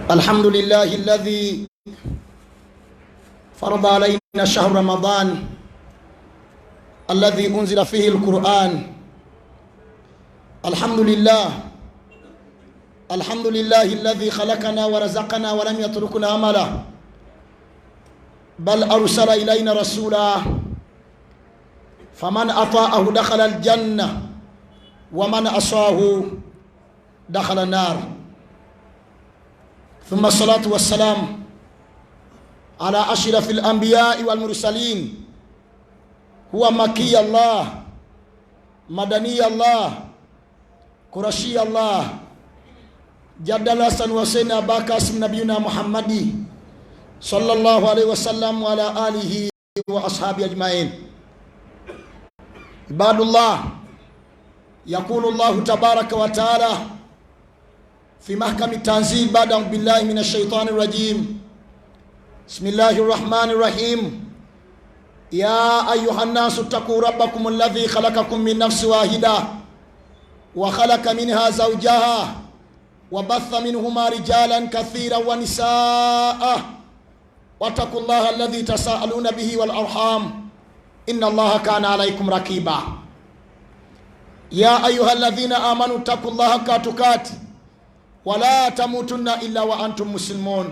الحمد لله الذي فرض علينا شهر رمضان الذي أنزل فيه القرآن. الحمد لله الذي خلقنا ورزقنا ولم يتركنا عملا، بل أرسل إلينا رسولا فمن أطاعه دخل الجنة ومن عصاه دخل النار. ثم الصلاة والسلام على أشرف الأنبياء والمرسلين، هو مكي الله مدني الله قرشي الله جد الحسن وحسين أبا قاسم نبينا محمد صلى الله عليه وسلم وعلى آله وأصحابه أجمعين. عباد الله، يقول الله تبارك وتعالى في محكم التنزيل بعد أعوذ بالله من الشيطان الرجيم، بسم الله الرحمن الرحيم. يا أيها الناس اتقوا ربكم الذي خلقكم من نفس واحدة وخلق منها زوجها وبث منهما رجالا كثيرا ونساء واتقوا الله الذي تساءلون به والأرحام إن الله كان عليكم رقيبا. يا أيها الذين آمنوا اتقوا الله حق تقاته ولا تموتن إلا وأنتم مسلمون.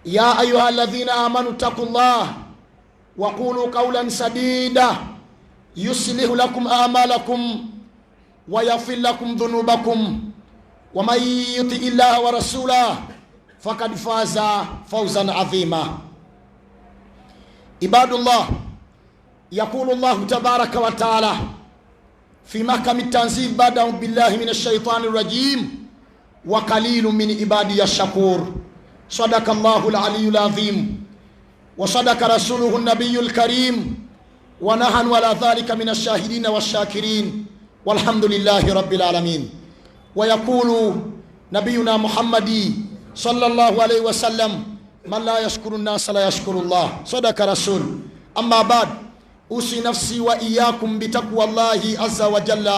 يا أيها الذين آمنوا اتقوا الله وقولوا قولا سديدا يصلح لكم أعمالكم ويغفر لكم ذنوبكم ومن يطع الله ورسوله فقد فاز فوزا عظيما. عباد الله، يقول الله تبارك وتعالى في محكم التنزيل بعد أعوذ بالله من الشيطان الرجيم، وقليل من عبادي الشكور. صدق الله العلي العظيم وصدق رسوله النبي الكريم ونحن على ذلك من الشاهدين والشاكرين والحمد لله رب العالمين. ويقول نبينا محمد صلى الله عليه وسلم: من لا يشكر الناس لا يشكر الله. صدق رسول. أما بعد، أوصي نفسي وإياكم بتقوى الله عز وجل،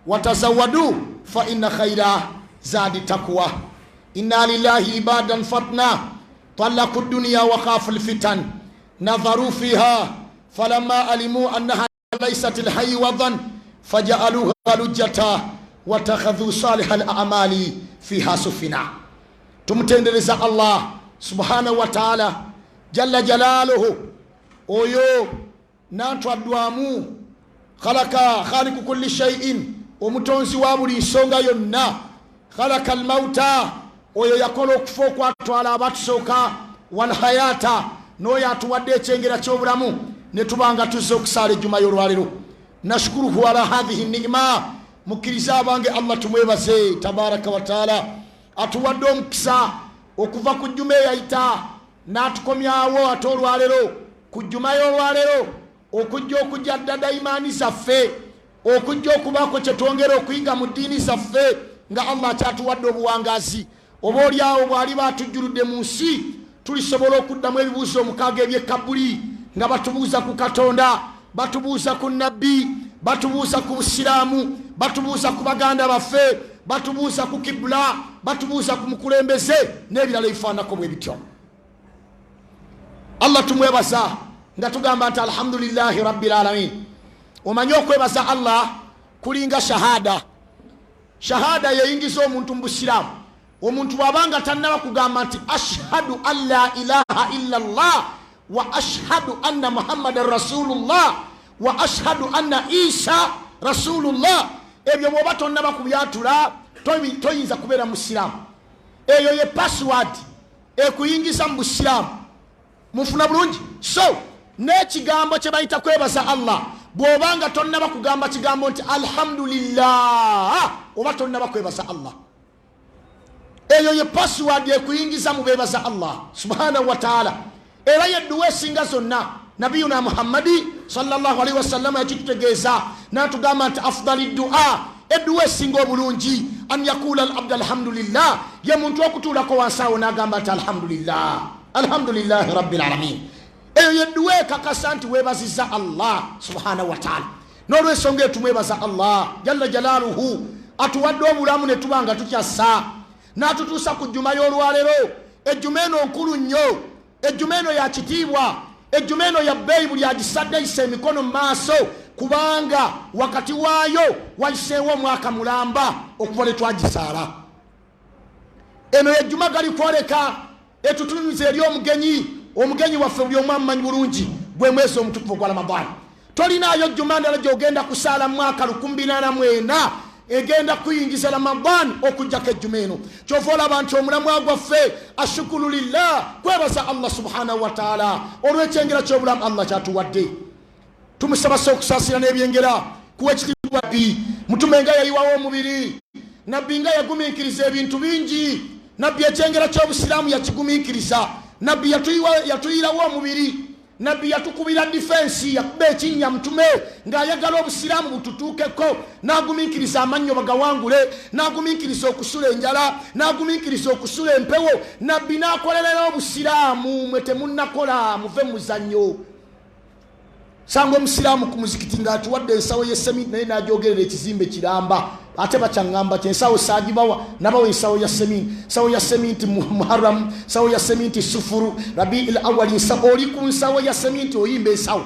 وتزودوا فإن خير زاد التقوى. إنا لله عبادا فتنا طلقوا الدنيا وخافوا الفتن، نظروا فيها فلما علموا أنها ليست الحي وظن فجعلوها لجة واتخذوا صالح الأعمال فيها سفنا. تمتندرز الله سبحانه وتعالى جل جلاله oyo natwaddwamu khaliku kulli shay'in, omutonzi wa buli nsonga yonna. Khalaka almauta, oyo yakola okufa okwatwala abatusooka, walhayata, n'oyo atuwadde ekyengera ky'obulamu ne tubanga tuzze okusaala ejjuma y'olwaliro. Nashkuruhu ala hadhihi ni'ma, mukkiriza abange Allah tumwebaze tabaraka wa taala atuwadde omukisa okuva ku jjuma eyayita n'atukomyawo ate olwaliro ku jjuma y'olwaliro, okujja okujja ddada imaani zaffe, okujja okubaako kye twongera okuyiga mu ddiini zaffe nga Allah akyatuwadde obuwangazi. Oba oliawo bw'ali batujjuludde mu nsi, tulisobola okuddamu ebibuuzo 6 eby'ekkabuli nga batubuuza ku Katonda, batubuuza ku nabbi, batubuuza ku busiraamu, batubuuza ku baganda baffe, batubuuza ku kibula, batubuuza ku mukulembeze n'ebirala ebifaanako bwe bityo. Allah tumwebaza nga tugamba nti alhamdulillahi rabbil alamin. Omanyi okwebaza Allah kulinga shahada. Shahada yeyingiza omuntu mu busiraamu. Omuntu bw'abanga tannaba kugamba nti ashhadu an la ilaha illa Allah wa ashhadu anna muhammadan rasulullah wa ashhadu anna isa rasulullah, ebyo bw'oba tonnaba kubyatula toyinza kubeera musiraamu. Eyo ye password ekuyingiza mu busiraamu. Mufuna bulungi? So n'ekigambo kye bayita kwebaza Allah, bw'obanga tonnaba kugamba kigambo nti alhamdulillah, oba tonnaba kwebaza Allah. Eyo ye password ekuyingiza mu beebaza Allah subhanahu wa ta'ala. Era yedduwa esinga zonna nabiyuna Muhammadi sallallahu alaihi wasallam yakitutegeeza n'atugamba nti afdali dua, edduwa esinga obulungi an yakula al abd alhamdulillah, ye muntu okutuulako wansi awo n'agamba nti alhamdulillah, alhamdulillahi rabbil alamin. Eyo yedduwa ekakasa nti weebaziza Allah subhanahu wa ta'ala. N'olw'ensonga etumwebaza Allah jalla jalaaluhu atuwadde obulamu ne tubanga tukyassa n'atutuusa ku jjuma y'olwaleero. Ejjuma eno nkulu nnyo, ejjuma eno ya kitiibwa, ejjuma eno ya bbeeyi, buli agisadde yisa emikono mu maaso, kubanga wakati waayo wayiseewo omwaka mulamba okuva lwe twagisaala. Eno yejjuma gali kwoleka etutunuza eri omugenyi waffe buli omu amumanyi bulungi gwe mwezi omutukuvu gwa Ramadani. Tolinaayo jjuma ndala gy'ogenda kusaala mu mwaka 2024 egenda kuyingiza Ramadani okujjako ejjuma eno. Kyova olaba nti omulamwa gwaffe ashukuru lillah, kwebaza Allah subhanahu wa ta'ala olw'ekyengera ky'obulamu Allah kyatuwadde. Tumusaba okusaasira n'ebyengera kuwa ekitiibwa Nabbi. Mutume nga yayiwawo omubiri, Nabbi nga yagumiikiriza ebintu bingi, Nabbi ekyengera ky'obusiraamu yakigumiikiriza, Nabbi yatuyirawo omubiri, Nabbi yatukubira defensi, yakuba ekinnya mutume ng'ayagala obusiraamu bututuukeko, n'agumiikiriza amannyo bagawangule, n'agumiikiriza okusula enjala, n'agumiikiriza okusula empewo. Nabbi n'akolerera obusiraamu, mwe temunnakola muve muzannyo. Sanga omusiraamu ku muzikiti ng'atuwadde ensawo y'essementi naye n'agyogerera ekizimbe kiramba, ate bakyaŋŋamba kyensawo saagibawa, nabawa ensawo ya sementi, sawo ya sementi Muharram, sawo ya sementi Sufuru, Rabiul Awwal, nsawo oli ku nsawo ya sementi oyimba ensawo.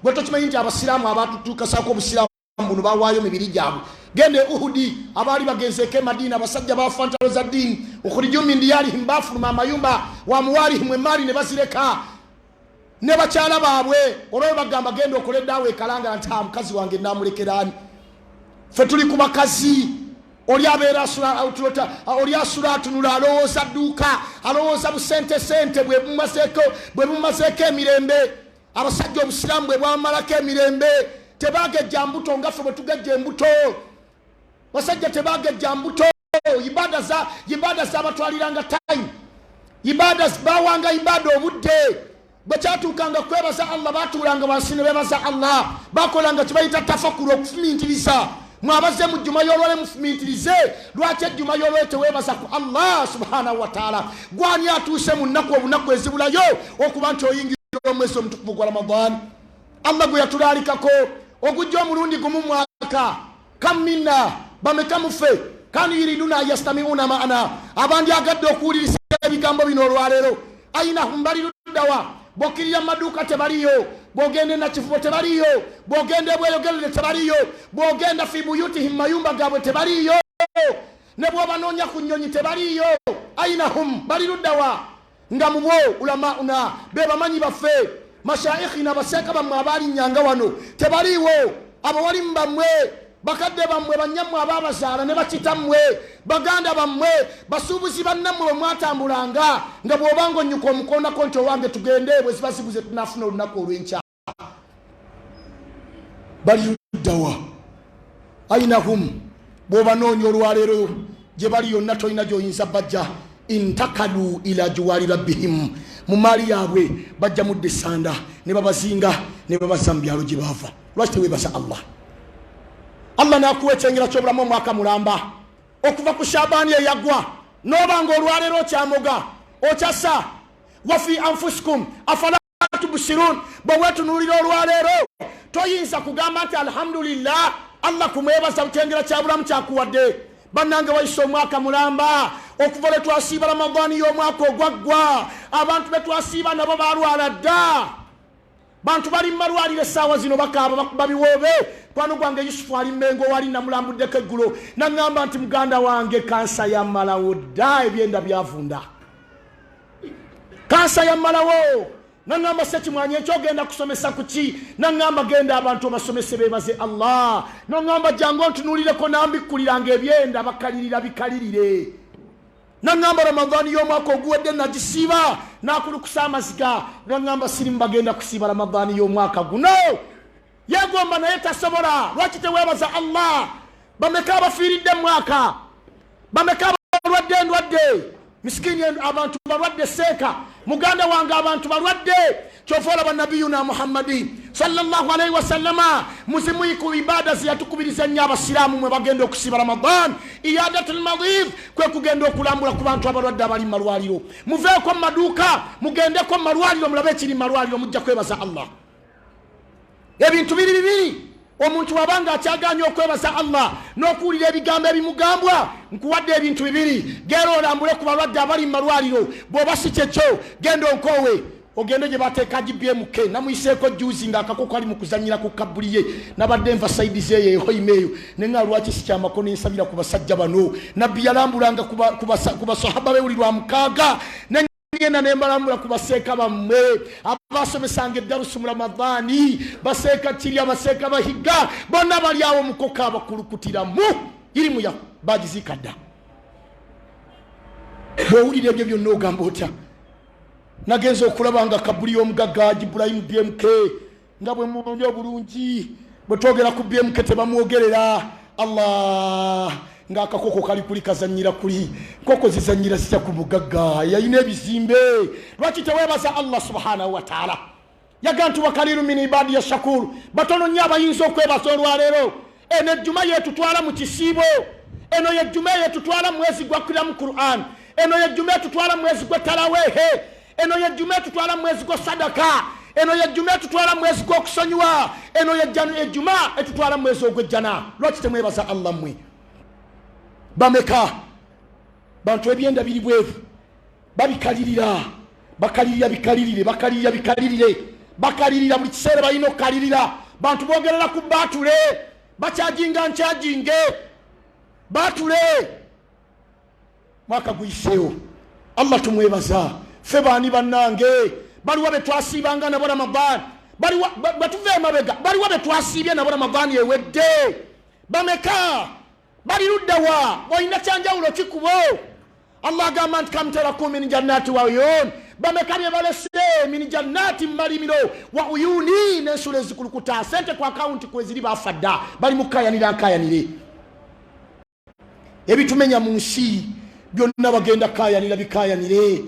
Gwe tokimanyi nti abasiraamu abatutuukasaako obusiraamu buno bawaayo mibiri gyabwe. Gende Uhudi, abaali bagenzeeko e Madina, abasajja bafa ntalo za ddiini, ukhriju min diyarihim, baafuluma amayumba wa amwaalihim emaali ne bazireka, ne bakyala baabwe olwo bagamba genda okole eddaawo ekalanga nti mukazi wange naamulekeraani. Ffe tuli ku bakazi, oli abeera asula atunula, alowooza dduuka, alowooza busente bwe bumazeeko emirembe. Abasajja obusiraamu bwe bwamalako emirembe, tebagejja mbuto nga ffe bwe tugejja embuto. Basajja tebagejja mbuto, ibada z'abatwaliranga time, ibada bawanga ibada obudde. Bakyatuukanga kwebaza Allah, batuulanga wansi ne bebaza Allah, bakolanga kibayita tafakuru, okufumintiriza. Mwabaze mu jjuma y'olwale mufumintirize, lwaki ejjuma y'olwale teweebaza ku Allah subhanahu wa ta'ala? Gwani atuuse mu nnaku obunaku ezibulayo okuba nti oyingira omwezi omutukuvu gwa Ramadani? Allah gwe yatulaalikako ogujja omulundi gumu mwaka. Kam minna, bameka muffe kanu yuriduna yastami'una ma'ana, abandyagadde okuwuliriza ebigambo bino olwaleero. Ainahum, bali luddawa? Bokirira maduuka tebaliyo, bogende na kifubo tebaliyo, bogende bweyogerere tebaliyo, bogenda fi buyutihim, mayumba gaabwe tebaliyo, ne bw'obanoonya ku nnyonyi tebaliyo. Ainahum, bali luddawa? Nga mu bo ulamauna, be bamanyi baffe, mashayikhina, baseeka bammwe abaalinyanga wano tebaliwo. Abawalimu bammwe, bakadde bammwe, bannyammwe abaabazaala ne bakitammwe, baganda bammwe, basuubuzi bannammwe bwe mwatambulanga nga bw'obanga onnyuka omukoonako nti owange tugende, bwe ziba zibuze tunaafuna olunaku olw'enkya. Bali luddawa? Ainahum, bw'obanoonya olwaleero gye bali yonna tolina gy'oyinza bajja. Intakalu ila juwari rabbihim, mu maali yaabwe bajja mudde sanda ne babazinga ne babaza mu byalo gye baava. Lwaki teweebaza Allah? Allah n'akuwa ekyengera ky'obulamu omwaka mulamba okuva ku Shabaani eyagwa, n'obanga olwaleero okyamoga okyasa. Wa fi anfusikum afala tubsirun, bwe weetunuulira olwaleero toyinza kugamba nti alhamdulillah, Allah kumwebaza ekyengera kya bulamu kyakuwadde. Bannange wayise omwaka mulamba okuva lwe twasiiba Ramadani y'omwaka ogwaggwa, abantu be twasiiba nabo balwala dda. Bantu bali malwalire essaawa zino bakaaba bakuba biwoobe. Kwano gwange Yusufu ali Mmengo wali namulambuddeko eggulo, naŋŋamba nti muganda wange kansa yammalawo dda, ebyenda byavunda, kansa yammalawo. Naŋŋamba Ssekimwanyi ekyogenda kusomesa ku ki? Naŋŋamba genda abantu obasomese beebaze Allah. Naŋŋamba jangu ontunuulireko nambikkuliranga ebyenda bakalirira bikalirire. Naŋŋamba Ramadani y'omwaka oguwedde nagisiiba n'akulukusa amaziga. Naŋŋamba sirimu bagenda kusiiba Ramadani y'omwaka guno. Yegomba naye tasobola. Lwaki teweebaza Allah? Bameka abafiiridde mwaka, bameka abalwadde endwadde, misikini abantu balwadde seeka. Muganda wange abantu balwadde. Kyova olaba nabiyuna Muhammadi sallallahu alaihi wasallama muzimu ku ibada ziyatukubiriza nnyo abasiraamu mwe bagenda okusiiba Ramadan. Iyadatul marid, kwe kugenda okulambula ku bantu abalwadde abali mu malwaliro. Muveeko mu maduuka, mugendeko mu malwaliro, mulabe ekiri mu malwaliro, mujja kwebaza Allah. Ebintu biri bibiri. omuntu wabanga akyaganya okwebaza Allah n'okuwulira ebigambo ebimugambwa nkuwadde ebintu bibiri gera olambule ku balwadde abali mu malwaliro bw'oba si kyekyo genda onkoowe ogende gye bateeka GBMK namuyiseeko juzi ng'akakoko ali mu kuzanyira ku kabuli ye nabadde nva sayidi zeeyo ehoyimeeyo ne nga lwaki si kyamako nensabira ku basajja bano nabbi yalambulanga ku basahaba bewuli lwa mukaaga ngenda nembalambula ku baseeka bammwe abasomesanga eddarusu mu Ramadhaani baseeka kirya baseeka bahiga bonna bali awo mukoka abakulukutiramu irimu ya bagizikadda bw'owulira ebyo byonna ogamba otya nagenza okulaba nga kabuli y'omugagga Ibrahim BMK nga bwe mubulya obulungi bwe twogera ku BMK tebamwogerera Allah nga akakoko kali kuli kazanyira kuli koko zizanyira sitya ku mugagga yayina ebizimbe lwaki tewebaza Allah subhanahu wa ta'ala yagantu wakaliru min ibadi ya shakur batono nnyo abayinza okwebaza olwaleero eno ejjuma yetutwala mu kisiibo eno yejjuma yetutwala mwezi gwa kiramu Qur'an eno yejjuma yetutwala mwezi gwa tarawehe eno yejjuma yetutwala mwezi gwa sadaka eno yejjuma yetutwala mwezi gwa okusonyiwa eno yejjuma yetutwala mwezi ogw'ejjana lwaki temwebaza Allah mmwe bameka bantu ebyenda biri bwevu babikalirira bakalirira buli kiseera balina okukalirira bantu bogerera ku baatule bakyajinga nkyajinge baatule mwaka guyiseewo Allah tumwebaza ffe baani bannange baliwa be twasiibanga nabo Ramadhan batuve emabega baliwa be twasiibye nabo Ramadhan ewedde bameka bali luddawa boyina kyanjawulo kikubo Allah agamba nti kamteraku min jannati wa uyun bameka bye balese min jannati malimiro wa uyuni n'ensula ezikulukuta sente ku akawunti kweziri bafadda bali mukayanira akayanire ebitumenya mu nsi byonna bagenda kayanira bikayanire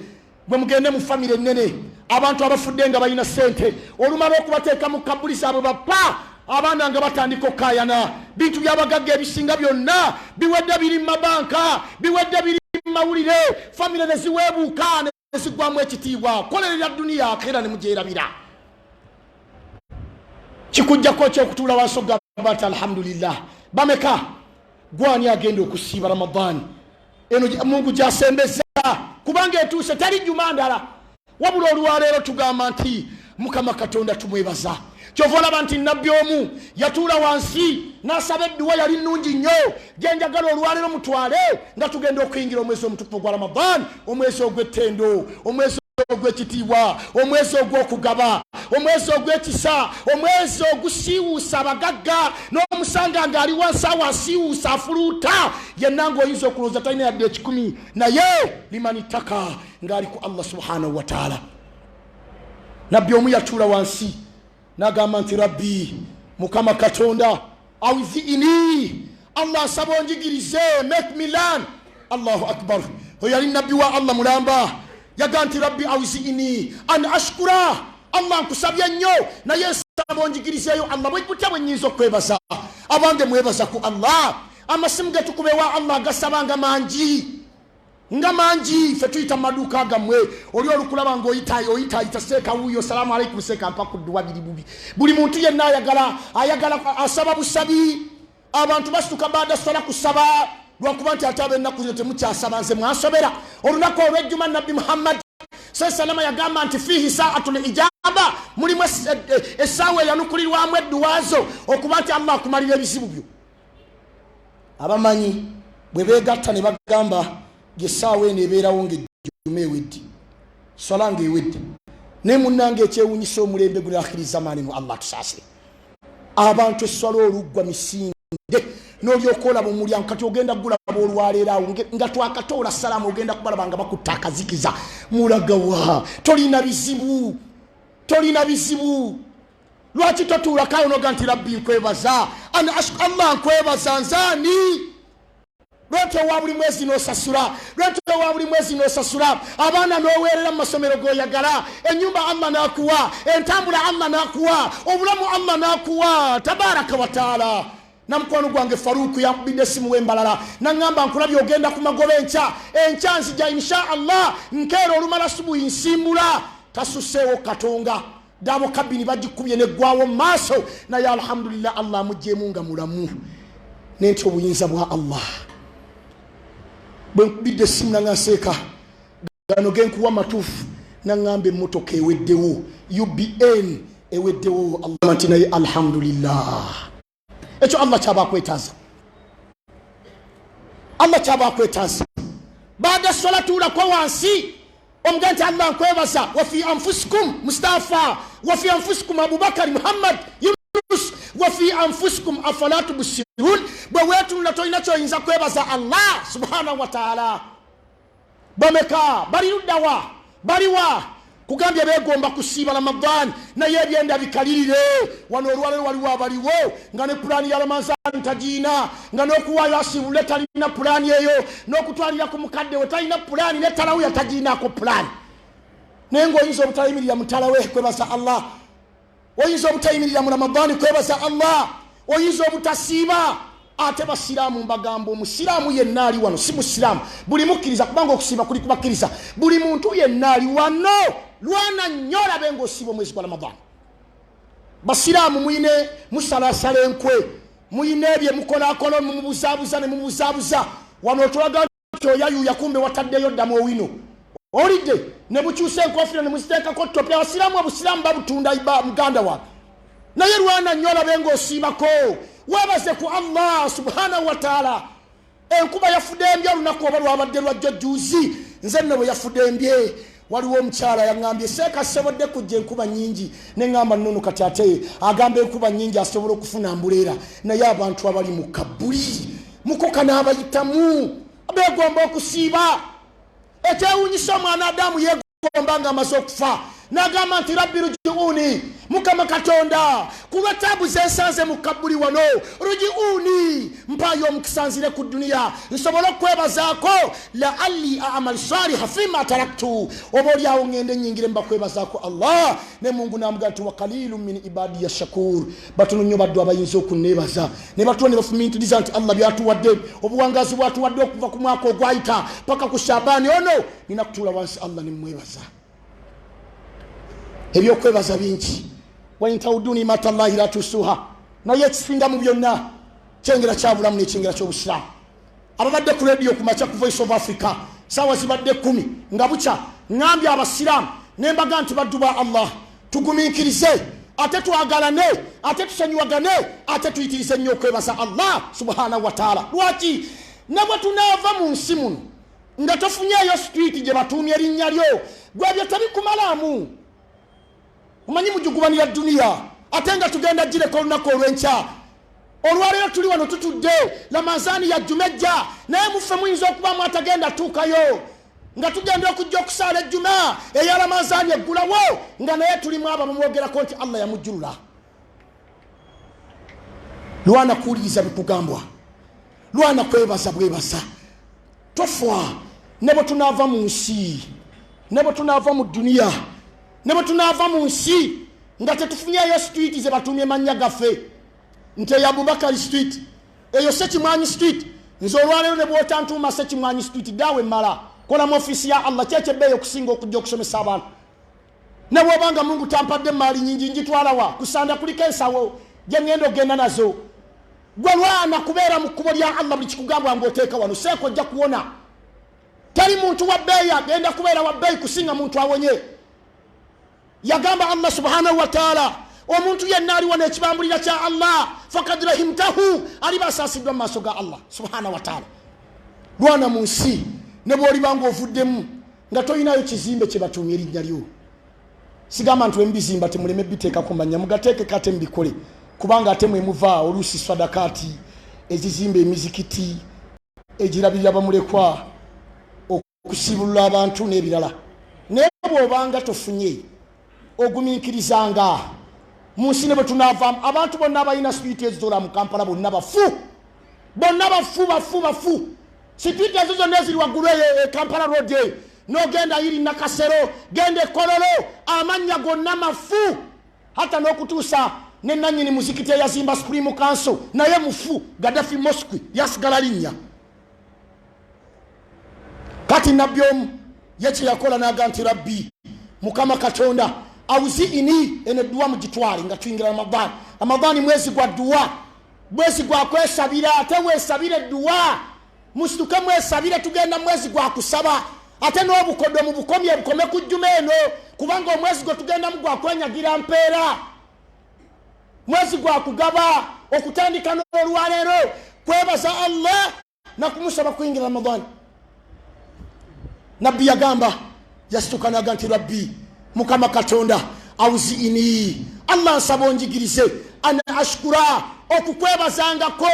bwe mugende mu famire ennene abantu abafudde nga balina sente olumala okubateeka mu kabuli zaabwe bappa abaana nga batandika okayana bintu byabagagga ebisinga byonna biwedde biri mu mabanka biwedde biri mu mawulire famire neziweebuuka nezigwamu ekitiibwa kolerera duniya akhera ne mugyerabira kikujjako ekyokutuula wansi ogamba nti alhamdulillah bameka gwani agenda okusiiba Ramadhan eno Mungu gyasembeza kubanga etuuse tali juma ndala wabula olwaleero tugamba nti Mukama Katonda tumwebaza kyova olaba nti nabbi omu yatuula wansi n'asaba edduwa yali nnungi nnyo gyenjagala olwaleero mutwale nga tugenda okuyingira omwezi omutukuvu gwa Ramadhan omwezi ogw'ettendo omwezi ogw'ekitiibwa omwezi ogw'okugaba omwezi ogw'ekisa omwezi ogusiiwuusa abagagga n'omusanga ng'ali wansi awo asiiwuusa afuluuta yenna ng'oyinza okulowooza talina yadde ekikumi naye limani ttaka ng'ali ku Allah subhanahu wa ta'ala nabbi omu yatuula wansi n'agamba nti rabbi Mukama Katonda awizini Allah asaba onjigirize make me learn Allahu akbar oyo yali nabbi wa Allah mulamba yaga nti rabbi awizini an ashkura Allah nkusabye nnyo naye nsaba onjigirizeeyo Allah bwekutya bwe nnyinza okwebaza abange mwebaza ku Allah amasimu getukubewa Allah gasabanga mangi nga mangi fe tuyita maduka gammwe oli olukulaba ng'oyita seeka wuyo salamu alaikum seeka mpaku dduwa biri bubi buli muntu yenna ayagala asaba busabi abantu basituka baada sola kusaba lwakuba nti ate ab'ennaku zino temukyasaba nze mwasobera olunaku olw'ejjuma nabbi Muhammad salama yagamba nti fihi sa'atul ijaba mulimu essaawa eyanukulirwamu edduwaazo okuba nti Allah akumalira ebizibu byo abamanyi bwe beegatta ne bagamba gesaawa eno ebeerawo ng'ejjuma ewedde sola ng'ewedde naye munnange ekyewunyisa omulembe guli akhiri zamaani mu Allah tusaasire abantu esswala oluggwa misinde n'olyoka olaba omulyango kati ogenda gulaba olwaleero awo nga twakatoola salaamu ogenda kubalaba nga bakutta akazikiza mulagawa tolina bizibu lwaki totuulakayo noga nti rabbi nkwebaza Allah nkwebaza nzaani lwente wa buli mwezi n'osasula abaana n'oweerera mu masomero g'oyagala ennyumba Allah n'akuwa entambula Allah n'akuwa obulamu Allah n'akuwa tabaraka wa taala namukwano gwange Faruku yakubidde essimu w'embalala naŋŋamba nkulabye ogenda ku magoba enkya nzija insha Allah nkeera olumala subuhi nsimbula tasuseewo katonga dabo kabini bagikubye ne gwawo maso na ya alhamdulillah Allah mujjemu nga mulamu nenti obuyinza bwa Allah bide simna ngaseka gano genkuwa matufu na ngambe motoka eweddewo UBN eweddewo Allah matina alhamdulillah echo Allah chaba kwetaza Allah chaba kwetaza baada salatu la kwa wansi omganti Allah kwebaza wa fi anfusikum Mustafa wa fi anfusikum Abubakar Muhammad Yunus wa fi anfusikum afala tubsirun bwe wetu natoina choyinza kwebaza Allah subhanahu wa ta'ala bameka bali rudawa bali wa kugambye begomba kusiba Ramadan na yebyenda bikalirire wano olwale waliwo abaliwo nga ne plan ya Ramadan tajina nga nokuwayo asibule talina plan eyo nokutwalira ku mukadde we talina plan ne talawu ya tajina ko plan nengo oyinza obutayimirira mutalawe kwebaza Allah oyinza obutayimirira mu Ramadan kwebaza Allah oyinza obutasiba ate basiramu mbagambo omusiramu yenna ali wano si musiramu buli mukkiriza kubanga okusiba kuli kubakkiriza buli muntu yenna ali wano lwana nyola bengo osiba mwezi kwa Ramadan basiramu muyine musalasala enkwe muyine bye mukola mumubuzabuza ne mumubuzabuza wano tulaga toyayu yakumbe wataddeyo ddamu owino olidde ne bukyuse enkofira ne muziteeka ko topya basiramu abusiramu babutunda iba muganda wa naye lwana nyola bengo osibako wabaze ku Allah subhanahu wa ta'ala enkuba yafudembye olunaku oba lwabadde lwajjo juzi nze nno bwe yafudembye waliwo omukyala yangambye seeka sebodde kujja enkuba nyingi neŋŋamba nnono kati ate agamba enkuba nyingi asobola okufuna mbuleera naye abantu abali mu kabuli mukoka n'abayitamu begomba okusiiba ekyewuunyisa omwana Adamu yegomba nga amaze okufa n'agamba nti rabbi rujiuni mukama katonda kuba tabu zensanze mu kabuli wano rujiuni mpayo omukisanzire ku duniya nsobola okwebazaako la'alli a'mal salihan fima taraktu oba olyawo ngende nyingire mbakwebazaako Allah ne Mungu namuga nti wa qalilun min ibadiya shakur batono nnyo baddu abayinza okunneebaza ne batuwa ne bafumintiriza nti Allah byatuwadde obuwangazi bwatuwadde okuva ku mwaka ogwayita paka ku Shaabani ono nina kutuula wansi Allah ne mmwebaza ebyokwebaza bingi waintawuduni matallahi la tusuha naye ekisinga mu byonna kyengera kyabulamu n'ekyengera ky'obusiraamu ababadde ku radio ku maca ku Voice of Africa sawa zibadde 10 nga bukya ngambye abasiraamu nembaga nti baddu ba Allah tugumiikirize ate twagalane ate tusonyiwagane ate tuyitirize nnyo okwebaza Allah subhanahu wa ta'ala lwaki nabwe tunaava mu nsi muno nga tofunyeeyo street gye batuumye erinnya lyo gwebyo tebikumalamu umanyi mujugubanira dunia atenga tugenda gireko olunaku olw'enkya olwaleero tuli wano tutudde Ramadani ya Jumejja naye muffe muyinza okubamu atagenda tuukayo nga tugenda okujja okusaala ejjuma eya Ramadani eggulawo nga naye tulimu abo bamwogerako nti Allah yamujjulula lwana kuwuliriza bikugambwa lwana kwebaza bwebaza tofwa ne bwe tunaava mu nsi ne bwe tunaava mu dunia nebo tunava mu nsi nga tetufunyeeyo street ze batumye mannya gaffe nti ya Abubakar street eyo Sekimwanyi street nze olwaleero ne bw'otantuuma Sekimwanyi street dawe mala kola mu ofisi ya Allah kyekyebeeyo okusinga okujja okusomesa abantu ne bw'obanga Mungu tampadde maali nyingi njitwalawa kusanda kuliko ensawo gye ngenda ogenda nazo gwe lwana kubeera mu kkubo lya Allah buli kikugambwa ng'oteeka wano seeko ojja kuwona teri muntu wa bbeeyi agenda kubeera wa bbeeyi kusinga muntu awonye yagamba Allah subhanahu wa ta'ala omuntu yenna aliwo n'ekibambulira kya Allah fakad rahimtahu aliba asaasiddwa mu maaso ga Allah subhanahu wa ta'ala lwana mu nsi ne bw'olibanga ovuddemu nga toyinayo kizimbe kye batuumye erinnya lyo sigamba nti wembizimba temuleme biteekako manya mugateeke kate mbikole kubanga ate mwemuva oluusi sadakaati ezizimba emizikiti egirabirira bamulekwa okusibulula abantu n'ebirala naye bw'obanga tofunye ogumiikirizanga mu nsi ne bwe tunaavaamu abantu bonna abalina sipiiti ezizola mu Kampala bonna bafu sipiiti ezo zonna eziri waggulu e Kampala road n'ogenda yiri Nakasero genda e Kololo amannya gonna mafu hata n'okutuusa ne nannyini muzikiti eyazimba Supreme Council naye mufu Gaddafi Mosque yasigala linnya kati nabbi omu ye kye yakola n'aga nti rabbi Mukama Katonda auziini ene dua mujitwale nga tuyingira Ramadhani mwezi gwa dua, mwezi gwa kwesabira, ate wesabire dua, musituke mwesabire tugenda mwezi gwa kusaba, ate n'obukodo mu bukomye bukome ku jjuma eno, kubanga omwezi gwe tugenda mu gwa kwenyagira mpeera, mwezi gwa kugaba, okutandika n'olwaleero kwebaza Allah na kumusaba kuyingira Ramadhani. Nabbi yagamba yasituka naga nti Rabbi Mukama Katonda auziini, Allah nsaba onjigirize ana ashkura okukwebazangako.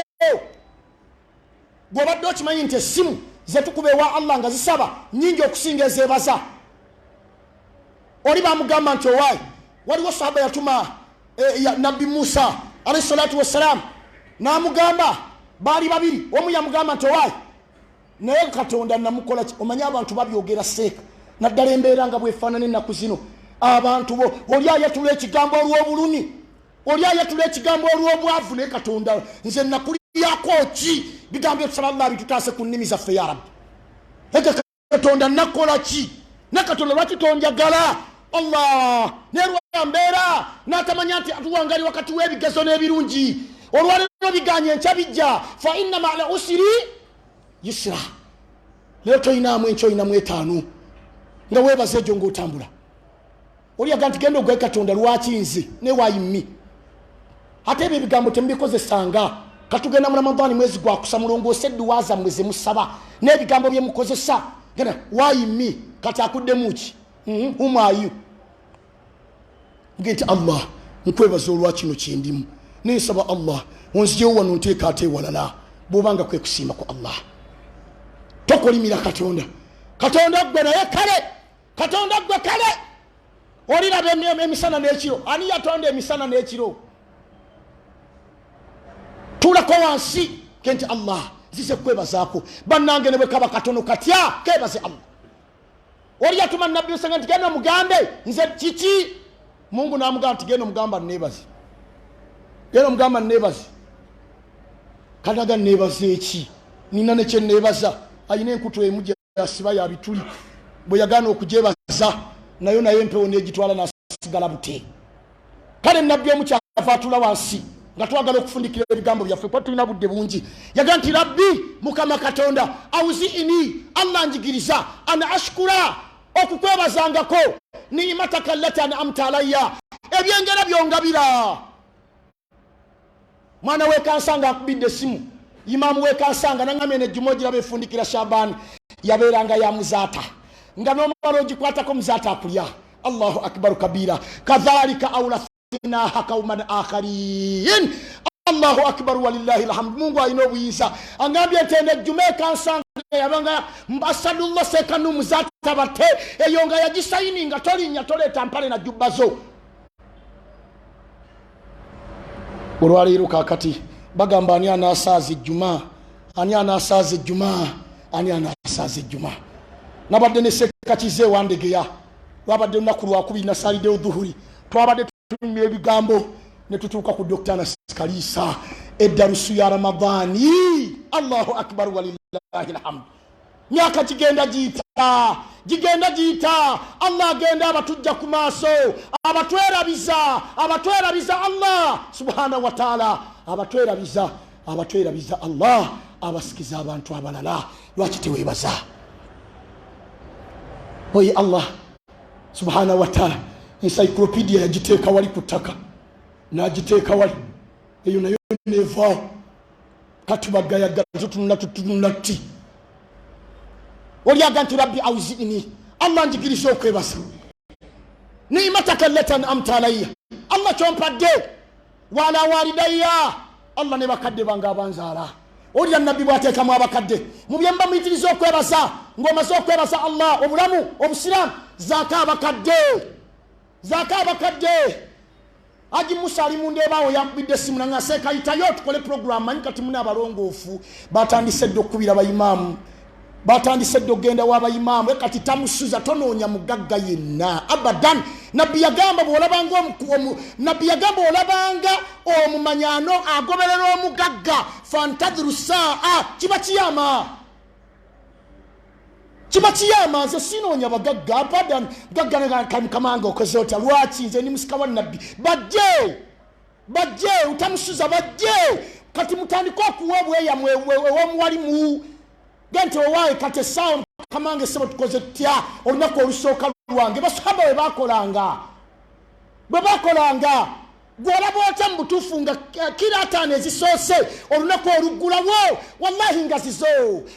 Bw'obadde okimanyi nti essimu zetukubewa Allah nga zisaba nyingi okusinga ezeebaza, oli bamugamba nti owaayi waliwo sahaba yatuma Nabbi Musa alayhi salatu wassalam n'amugamba, baali babiri, omu yamugamba nti owaayi naye Katonda namukola ki? Omanyi abantu babyogera seeka naddala embeera nga bwefaanana ennaku zino. Abantu bo oli ayatula ekigambo olw'obulumi, oli ayatula ekigambo olw'obwavu, naye Katonda nze nakuliyako ki? Bigambo tusaba Allah bitutaase ku nnimi zaffe ya Rabbi. Eke Katonda nakola ki? Ne Katonda lwaki tonjagala? Allah nerwa mbeera n'atamanya nti atuwangali wakati w'ebigezo n'ebirungi. Olwaleero biganye enkya bijja, fa inna ma'al usri yusra. Leo toyinaamu enkya oyinamu etaano nga weebaza egyo ng'otambula. Oli yaga nti genda ogwe Katonda lwaki nze ne wayimmi. Ate ebyo ebigambo temubikozesanga. Katugenda mu Ramadhani mwezi gwa kusa mulongoose edduwa zammwe ze musaba n'ebigambo bye mukozesa. Genda wayimmi kati akuddemu ki? Whom are you? Nti Allah nkwebaza olwa kino kyendimu, nesaba Allah onzijewo wano nteeka ate walala, bw'obanga kwe kusiima ku Allah. Tokolimira Katonda. Katonda gwe naye kale, Katonda gwe kale oliraba emisana n'ekiro. Ani yatonda emisana n'ekiro? Tulako wansi kenti Allah zize kwebazaako. Bannange ne bwe kaba katono katya kebaze Allah. Oli yatuma Nabbi Musa nti genda mugambe nze kiki? Mungu n'amugamba nti genda mugamba nebazi. Genda mugamba nebazi. Kanaga nebazi eki? Nina ne kye nebaza. Ayina enkutu emujja yasiba ya bituli. Bwe yagana okujebaza nayo empewo n'egitwala n'asigala bute. Kale Nabbi omukyafa atula wansi nga twagala okufundikira ebigambo byaffe kuba tulina budde bungi. Yaga nti Rabbi Mukama Katonda auziini, Allah njigiriza ana ashkura okukwebazangako niimataka allati an'amta alayya, ebyengera byongabira. Mwana wekansanga akubidde essimu, Imaamu wekansanga nangambye nejjumo giraba efundikira Shaban yabeeranga ya muzaata nga n'omumala ogikwatako muzaata akulya. Allahu akbaru kabira. Kadhalika awlathnaha qauman akharin. Allahu akbar walillahi alhamd. Mungu alina obuyinza. Angambye nti nejjumo ekansanga yabanga Asadullah Sekanu muzaata bate eyo nga yagisaini nga tolinnya toleeta mpale na jubbazo. Olwaleero kaakati bagamba ani anasaaza ejjuma, ani anasaaza ejjuma, ani anasaaza ejjuma. Nabadde ne Sekka Kize wandegeya, lwabadde lunaku lwakubiri nasaaliddewo dhuhuri, twabadde tunyumya ebigambo ne tutuuka ku Dr. Naskalisa eddarusu ya Ramadhani. Allahu akbar walillahi alhamd. Myaka gigenda giyita, Allah agenda abatujja ku maaso, abatwerabiza Allah subhanahu wa ta'ala, abatwerabiza Allah, abasikiza abantu abalala. Lwaki teweebaza? Oye Allah subhanahu wa ta'ala encyclopedia yagiteeka wali ku ttaka n'agiteeka wali, eyo nayo nevaawo. Katubagayagala tutunula ti. Oli aga nti Rabbi auziini, Allah njigiriza okwebaza. Niimataka allati an'amta alayya, Allah kyompadde, wala walidayya, Allah ne bakadde bange abanzaala. Oli Nabbi bw'ateekamu abakadde mu byemba muyitiriza okwebaza, ng'omaze okwebaza Allah, obulamu, obusiraamu, zaaka abakadde. Haji Musa ali mundeebaawo yakubidde essimu nanga seekayitayo tukole program. Manyi kati muna abalongoofu batandise dde okubira abayimaamu, batandise dde okgenda w'abayimaamu, kati tamusuza tonoonya mugagga yenna abadan. Nabbi yagamba olabanga omumanyano agoberera omugagga fantadhiru saa, kiba kiyama. Chimachiyama nze sinoonya bagagga abadan gagga kamanga okoze otya lwaki nze ni musika wa nabbi bajje utamusuza bajje kati mutandika okuwa obweyamwe w'omuwalimu gente owaye kati essaawa kamanga essebo tukoze tutya olunaku olusooka lwange basahaba bwe bakolanga gwolaba otya mu butuufu nga kira ataano ezisoose olunaku oluggulawo wallahi nga zizo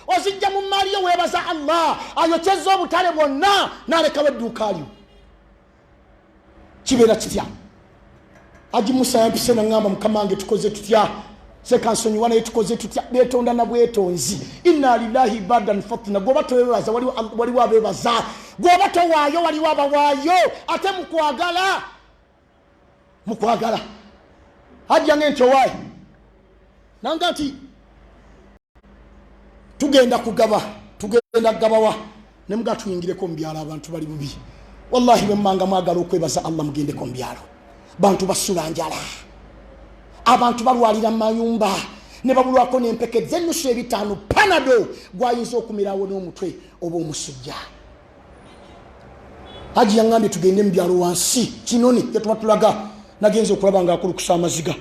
ozijja mu maali yo weebaza Allah ayokyezza obutale bwonna n'alekawo edduuka lyo kibeera kitya Haji Musa yampise n'angamba mukama wange tukoze tutya sekansonyiwa naye tukoze tutya beetonda na bwetonzi inna lillahi ibadan fatna gwoba towebaza waliwo abeebaza gwoba towaayo waliwo abawaayo ate mukwagala Haji yange nti owaayi nanga nti tugenda kugabawa ne mga tuyingireko mu byalo abantu bali bubi wallahi bwe mmanga mwagala okwebaza Allah mugendeko mu byalo bantu basula njala abantu balwalira mu mayumba ne babulwako n'empeke z'ennusu ebitaano panado gwayinza okumirawo n'omutwe oba omusujja Haji yangambye tugende mu byalo wansi kinoni tetuba tulaga nagenze okulaba nga akulukusa amaziga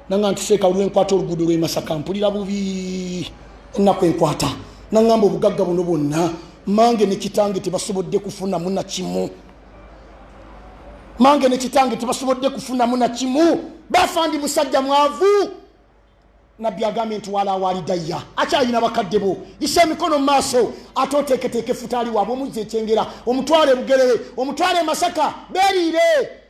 nanga nti seeka olwenkwata oluguudo lw'e Masaka mpulira bubi ennaku enkwata nangamba obugagga buno bwonna mange ne kitange tebasobodde kufunamu na kimu bafandi musajja mwavu nabbi agambye nti wala walidayya akyalina bakadde bo isa emikono mu maaso ate oteeketeeke futaali waabwe omuzza ekyengera omutwale Bugerere omutwale Masaka beeriire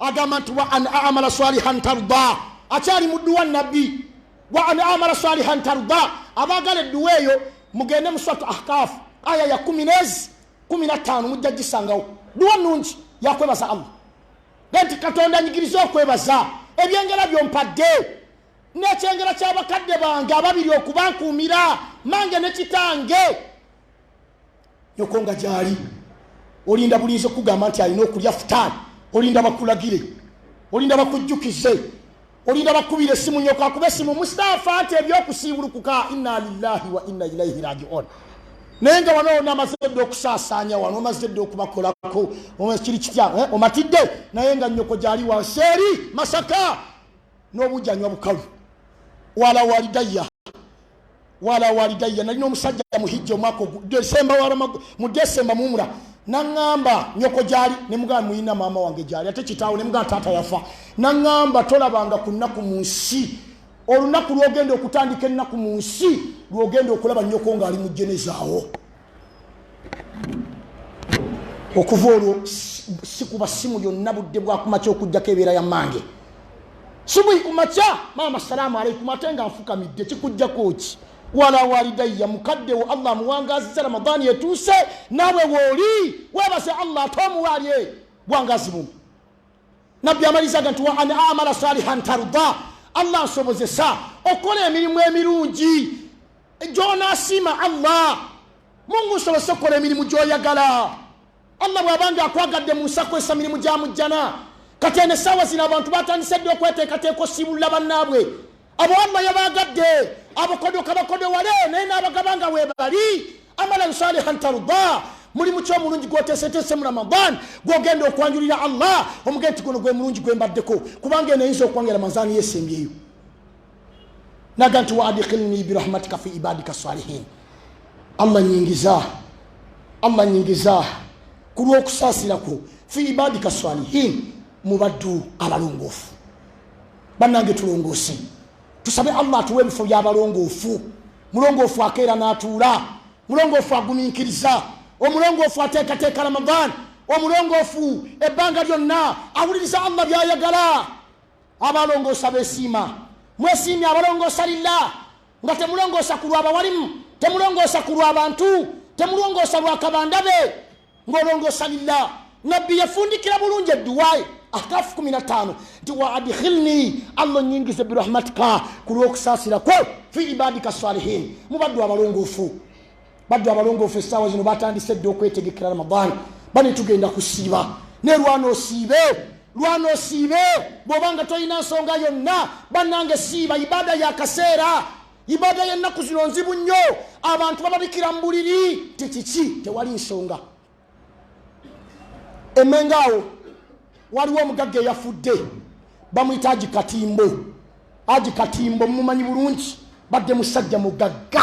agamba nti wa an amala swalihan tarda akyali muddu wa nabbi wa an amala swalihan tarda abagala edduwa eyo mugende mu suratu Ahkaf aya ya 15 mujja gisangawo duwa nungi yakwebaza Allah genti Katonda nyigiriza okwebaza ebyengera byompadde n'ekyengera ky'abakadde bange ababiri okubankuumira mange ne kitange nyokonga gyali olinda bulinzi okugamba nti alina okulya futaani olinda bakulagire olinda bakujjukize olinda bakubire essimu nyoka akube essimu Mustafa ati ebyokusiibulukuka inna lillahi wa inna ilaihi raji'un naye nga wano n'amazedde okusaasaanya wano omazedde okubakolako kiri kitya omatidde naye nga nnyoko gyali wansi eri Masaka n'obujjanywa bukalu wala walidayya nalina omusajja muhijja omwaka mu Desemba mumura nangamba nyoko gyali ne mugamba muyina maama wange gyali ate kitaawo ne mugamba taata yafa nangamba tolabanga ku nnaku mu nsi olunaku lwogenda okutandika ennaku mu nsi lwogenda okulaba nnyoko ng'ali mu jenezaawo okuva olwo sikuba simu yonna budde bwakumakya okujjako ebeera ya mmange subuhi kumakya maama salaamu alaikum ate nga nfukamidde kikujjako ki wala walidayya mukaddewo Allah muwangaziza Ramadani etuuse nawe wooli weebase Allah ate omuwaalye bwangazi bumu nabbi amalizaga nti wa an amala salihan tarda Allah nsobozesa okola emirimu emirungi gy'onaasiima Allah Mungu nsobozesa okukola emirimu gy'oyagala Allah bw'abanga akwagadde mu nsa kwesa mirimu gya mujjana kati eno essaawa zino abantu batandise dde okweteekateeka osiibulula bannaabwe abo Allah yabagadde abakodoka bakodowale naye n'abagabanga weebali amalan salihan tarda mulimu ky'omulungi gw'oteeseteese mu Ramadan gw'ogenda okwanjulira Allah omugende nti guno gwe mulungi gwe mbaddeko kubanga eno eyinza okwanjula Ramadani yeesembyeyo naga nti wa adkhilni birahmatika fi ibadika salihin Allah nyingiza ku lw'okusaasirako fi ibadika salihin mu baddu abalongoofu bannange tulongoose tusabe Allah tuwe ebifo by'abalongoofu mulongoofu akeera n'atuula mulongoofu agumiikiriza omulongoofu ateekateeka Ramadan omulongoofu ebbanga lyonna awuliriza Allah by'ayagala abalongoosa beesiima mwesiimye abalongoosa lillah nga temulongoosa ku lw'abawalimu temulongoosa ku lw'abantu temulongoosa lw'akabandabe ng'olongoosa lillah nabbi yafundikira bulungi edduwaye Ahkaf 15 nti wa adkhilni Allah nyingize birahmatika ku lw'okusaasira kwo fi ibadika salihin mu baddu abalongoofu essaawa zino batandise dde okwetegekera Ramadan bane tugenda kusiiba ne lwano osiibe bw'obanga tolina nsonga yonna bannange siiba ibada ya kaseera ibada y'ennaku zino nzibu nnyo abantu bababikira mu buliri tikiki tewali nsonga emengaawo waliwo omugagga eyafudde bamuyita Haji Katimbo mumanyi bulungi badde musajja mugagga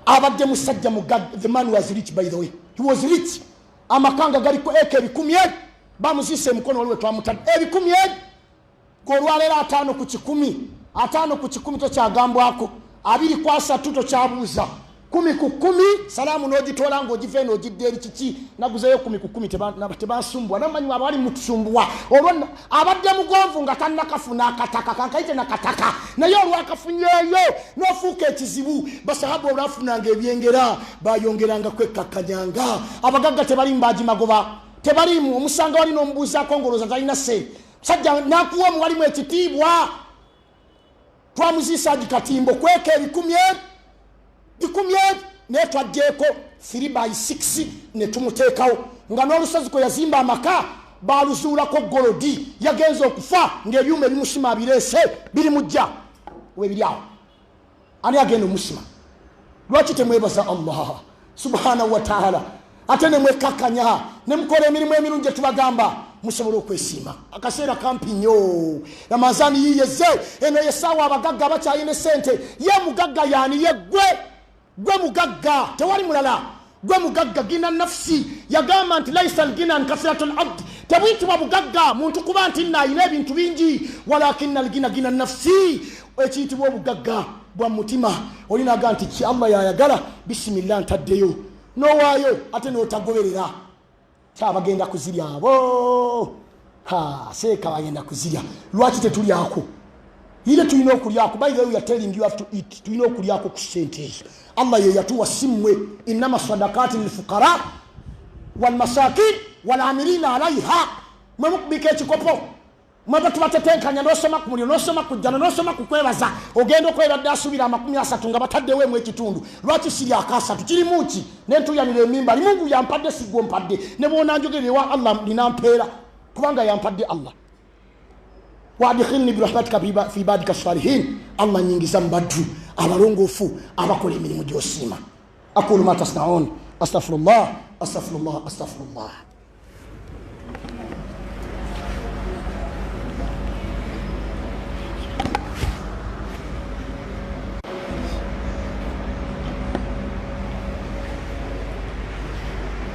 abadde musajja mugagga. The man was rich, by the way. He was rich. Amakanga galiko eke ebikumi bamuzise mukono waliwe twamutadde ebikumi golwalera 5 ku 10 tokyagambwako 2 ku 3 tokyabuuza 10 ku 10 salaamu n'ogitoola ng'ogive n'ogidde eri kiki naguzeyo 10 ku 10 tebasumbwa namanyi abali mutusumbuwa olwo abadde mugonvu nga tannakafuna akataka kankaite nakataka naye olwakafunyeeyo n'ofuuka ekizibu basahabu olwafunanga ebyengera bayongeranga kwekkakkanyanga abagagga tebali mbaaji magoba tebalimu omusanga wali n'omubuuzaako ngoloza talina sente sajja nakuwa mwalimu ekitiibwa twamuziisa Haji Katimbo kweka ebikumi netwaddeeko 3/6 ne tumuteekawo nga n'olusozi kwe yazimba amaka baluzuulako golodi yagenza okufa ng'ebyuma ebimusima abireese biri mujja webiri awo ani agenda omusima lwaki temwebaza Allah subhanahu wa ta'ala ate ne mwekakkanya ne mukola emirimu emirungi tubagamba musobola okwesiima akaseera kampi nnyo Ramadhaani yiyeze eno yesaawa abagagga bakyayina sente ye mugagga yaani ye gwe mugagga tewali mulala gwe mugagga gina nafsi yagamba nti laisa algina an kasratul abd tebuyitibwa bugagga muntu kuba nti nayina ebintu bingi walakina algina gina nafsi ekiyitibwa obugagga bwa mutima olinaga nti ki Allah yayagala bisimillah ntaddeyo nowaayo ate n'otagoberera kyabagenda kuzirya abo seeka bagenda kuzirya lwaki tetulyako ile tulina okulyako by the way we are telling you have to eat tulina okulyako ku sente Allah ye yatuwa simwe innama sadaqati lilfuqara walmasakin walamilina alaiha mwemukubika ekikopo mwebatu batetenkanya nosoma ku muliro nosoma ku jjana nosoma ku kwebaza ogenda okwebadde asubira 30 nga bataddeweemu ekitundu lwaki siri akasatu kirimu ki nentuyanira emimba limungu yampadde sigwo mpadde ne bwona njogerewa Allah linampeera kubanga yampadde Allah waadkhilni birahmatika fi ibadika salihin Allah nyingiza mbaddu abalongoofu abakola emirimu gy'osiima aqulu ma tasnaun astaghfirullah.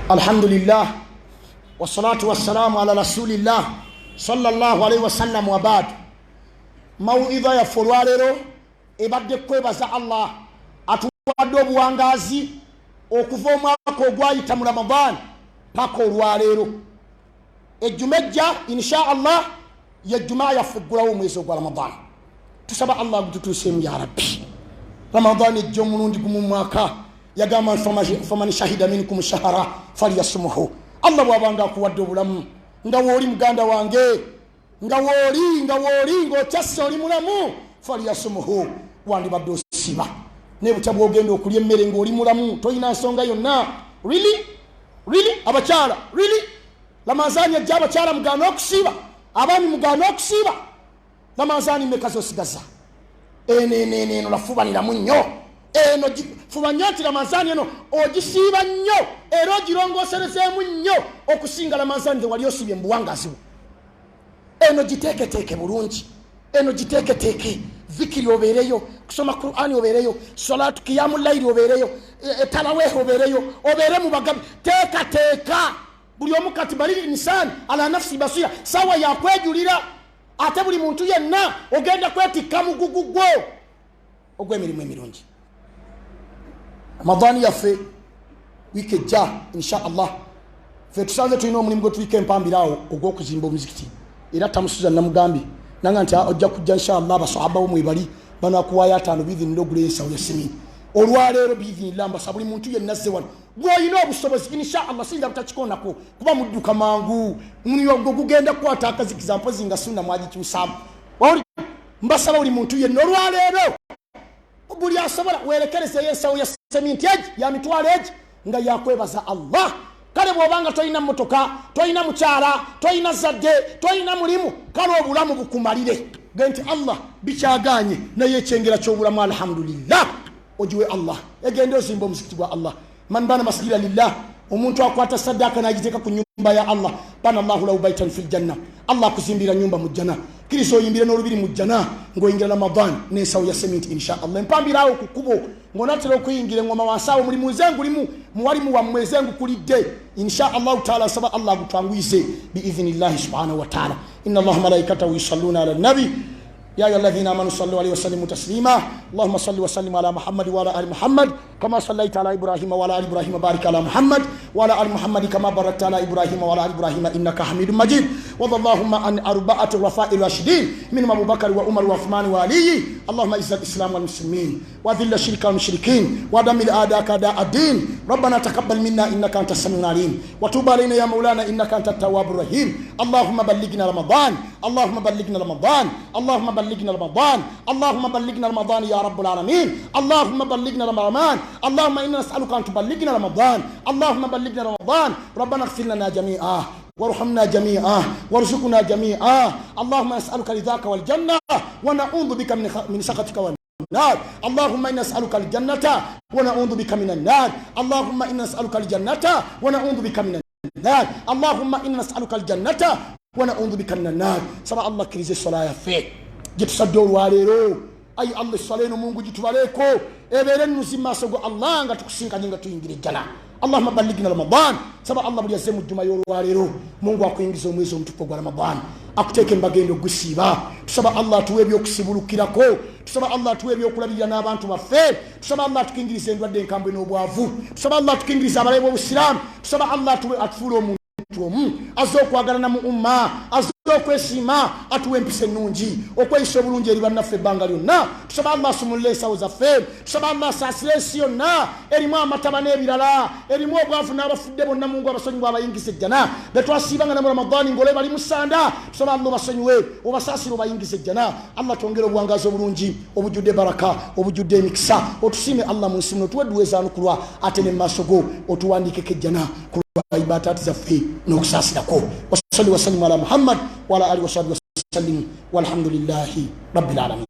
Alhamdulillah wassalatu wassalamu ala rasulillah sallallahu alaihi wasallam wa ba'd. Mawidha ya folwalero ebadde kwebaza Allah atuwadde obuwangazi okuva omwaka ogwayita mu Ramadan paka olwalero ejjumejja insha Allah yejjuma yafuggulawo omwezi ogwa Ramadan. Tusaba Allah gututuseemu ya Rabbi. Ramadan ejjo mulundi gumu mwaka yagamba faman shahida minkum shahara falyasumuhu. Allah bwabanga akuwadde obulamu nga wooli muganda wange nga wooli ng'okyassa oli mulamu falyasumuhu wandibadde osiba nebutya bwogenda okulya emmere ng'oli mulamu toyina nsonga yonna. Really abakyala really Ramadhaani ejja abakyala mugaana okusiiba abaami mugaana okusiiba Ramadhaani mmeka zosigaza eno lafubaniramu nnyo eno fuba nnyo nti Ramadhaani eno ogisiiba nnyo era ogirongooserezeemu nnyo okusinga Ramadhaani wali osibye mu buwangazi bwo. Eno giteeketeeke bulungi eno giteeketeeke zikiri obeereyo kusoma Qur'ani obeereyo salatu kiyamu layli obeereyo tarawih obeereyo obeere mu bagabi teeka buli omu kati balili insani ala nafsi basira sawa yakwejulira ate buli muntu yenna ogenda kwetikka mugugu gwo ogw'emirimu emirungi. Ramadhaani yaffe wiiki ejja insha Allah ffe tusanze tulina omulimu gwe tuliko empambiraawo ogw'okuzimba omuzikiti era tamusuza namugambi nanga nti ojja kujja insha Allah abasahaba bomwe bali banakuwaayo 5 biidhinillah ogula ensawo ya semini olwaleero biidhinillah mbasa buli muntu yenna azze wano gw'olina obusobozi insha Allah sinja butakikonako kuba mudduka mangu munyogo gugenda kukwata akazikiza mpozi nga sunna mwagikyusaamu mbasaba buli muntu yenna olwaleero buli asobola werekereze ensawo ya seminti ya mitwalo egi nga yakwebaza Allah. Kale bw'obanga toyina mmotoka toyina mukyala toyina zadde toyina mulimu kale obulamu bukumalire genti Allah bikyaganye naye kyengera kyobulamu alhamdulillah ojiwe Allah egende ozimba omuzikiti gwa Allah man bana masjida lillah omuntu akwata sadaka najiteka ku nyumba ya Allah bana Allahu lahu baitan fil janna Allah kuzimbira nyumba mu janna kiriso yimbire n'olubiri mu janna ngoyingira Ramadan n'ensawo ya cement insha Allah mpambirawo ku kubo ngonatera okuyingira ngoma wansawo muri muzengu limu muwali mu wa mwezengu kulidde insha Allah taala saba Allah gutwangwize bi idhnillah subhanahu wa ta'ala inna Allah malaikatahu yusalluna ala nabi يا أيها الذين آمنوا صلوا عليه وسلموا تسليما اللهم صل وسلم على محمد وعلى آل محمد كما صليت على إبراهيم وعلى آل إبراهيم بارك على محمد وعلى آل محمد كما باركت على إبراهيم وعلى آل إبراهيم إنك حميد مجيد وارض اللهم عن أربعة الرفاء الراشدين منهم أبو بكر وعمر وعثمان وعلي اللهم اعز الإسلام والمسلمين وأذل الشرك والمشركين ودمر أعداءك أعداء الدين ربنا تقبل منا إنك أنت السميع العليم وتوب علينا يا مولانا إنك أنت التواب الرحيم اللهم بلغنا رمضان اللهم بلغنا رمضان اللهم بلغنا رمضان اللهم بلغنا رمضان يا رب العالمين اللهم بلغنا رمضان اللهم إنا نسألك أن تبلغنا رمضان اللهم بلغنا رمضان ربنا اغفر لنا جميعا وارحمنا جميعا وارزقنا جميعا اللهم نسألك رضاك والجنة ونعوذ بك من سخطك والنار اللهم إنا نسألك الجنة ونعوذ بك من النار اللهم إنا نسألك الجنة ونعوذ بك من النار اللهم إنا نسألك الجنة ونعوذ بك من النار سبع الله كريزي الصلاة فيك جت صدور واليرو أي الله الصلاة نمونغو جت واليكو إبرن نسمى سوغو الله نغا تكسين كان نغا تينجري جنا اللهم بلغنا رمضان سبع الله بلي يسمو الجمع يورو واليرو مونغو أكو ينجزو ميزو متفو رمضان akuteke mbagendo gusiba tusaba Allah tuwebyo okusibulukirako tusaba Allah tuwebyo okulabirira n'abantu baffe tusaba Allah tukingirize endwadde enkambwe n'obwavu tusaba Allah tukingirize abalabe b'obusiraamu tusaba Allah atufuule omuntu azokwagalana mu umma azokwesiima atuwe empisa ennungi okweyisa obulungi eri bannaffe ebbanga lyonna tusaba Allah asumulule ensawo zaffe tusaba Allah asaasire ensi yonna erimu amataba n'ebirala erimu obwavu n'abafudde bonna mungu abasonyiwe abayingiza ejjana betwasiibanga ne mu Ramadani ng'ole bali musanda tusaba Allah obasonyiwe obasaasire obayingiza ejjana Allah twongere obuwangazi obulungi obujjudde baraka obujjudde emikisa otusiime Allah mu nsi muno tuwe duwezaanukulwa ate ne mu maaso go otuwandiikeko ejjana ibadati zaffe n'okusaasirako wasalli wasallimu ala Muhammad wa ala alihi wa sahbihi wasallim walhamdulillahi rabbil alamin.